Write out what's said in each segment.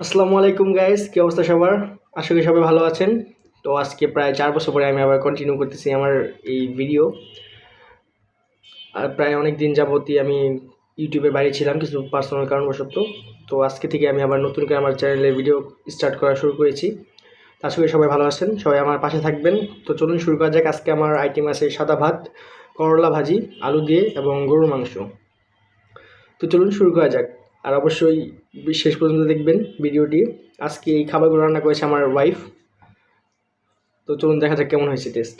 আসসালামু আলাইকুম গাইস, কি অবস্থা সবার? আশা করি সবাই ভালো আছেন। তো আজকে প্রায় 4 বছর পরে আমি আবার কন্টিনিউ করতেছি আমার এই ভিডিও। আর প্রায় অনেক দিন যাবতই আমি ইউটিউবে বাইরে ছিলাম কিছু পার্সোনাল কারণবশত। তো আজকে থেকে আমি আবার নতুন করে আমার চ্যানেলে ভিডিও স্টার্ট করা শুরু করেছি। তো আশা করি সবাই ভালো আছেন, সবাই আমার পাশে থাকবেন। তো চলুন শুরু করা যাক। আজকে আমার আইটেম আছে সাদা ভাত, করলা ভাজি, আলু দিয়ে এবং গরুর মাংস। তো চলুন শুরু করা যাক। আর অবশ্যই শেষ পর্যন্ত দেখবেন ভিডিওটি। আজকে এই খাবারগুলো রান্না করেছে আমার ওয়াইফ। তো চলুন দেখা যাক কেমন হয়েছে টেস্ট।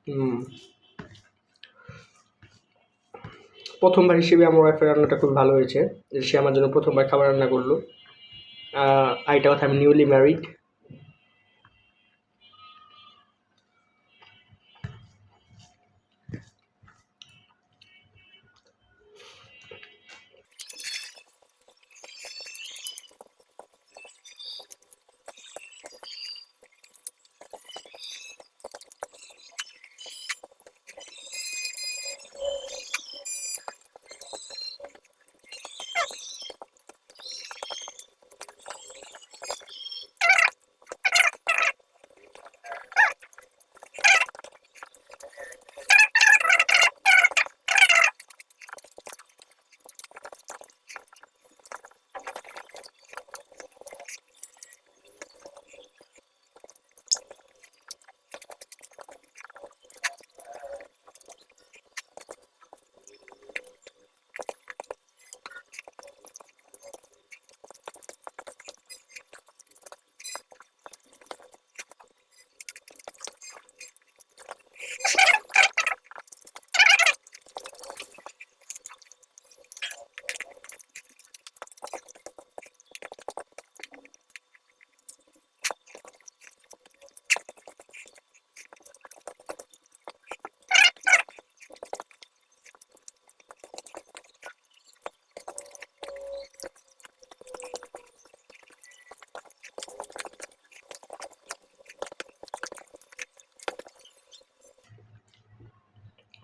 হুম, প্রথমবার হিসেবে আমার ওয়াইফের রান্নাটা খুব ভালো হয়েছে, যে সে আমার জন্য প্রথমবার খাবার রান্না করলো। আরেকটা কথা, আমি নিউলি ম্যারিড।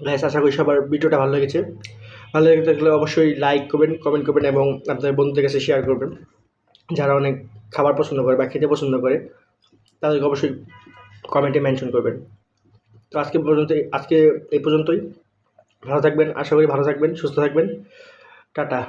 গাইস, আশা করি সবার ভিডিওটা ভালো লেগেছে। ভালো লেগে থাকলে অবশ্যই লাইক করবেন, কমেন্ট করবেন এবং আপনাদের বন্ধুদের কাছে শেয়ার করবেন। যারা অনেক খাবার পছন্দ করে বা খেতে পছন্দ করে তাদেরকে অবশ্যই কমেন্টে মেনশন করবেন। তো আজকে এই পর্যন্তই। ভালো থাকবেন, আশা করি ভালো থাকবেন, সুস্থ থাকবেন। টাটা।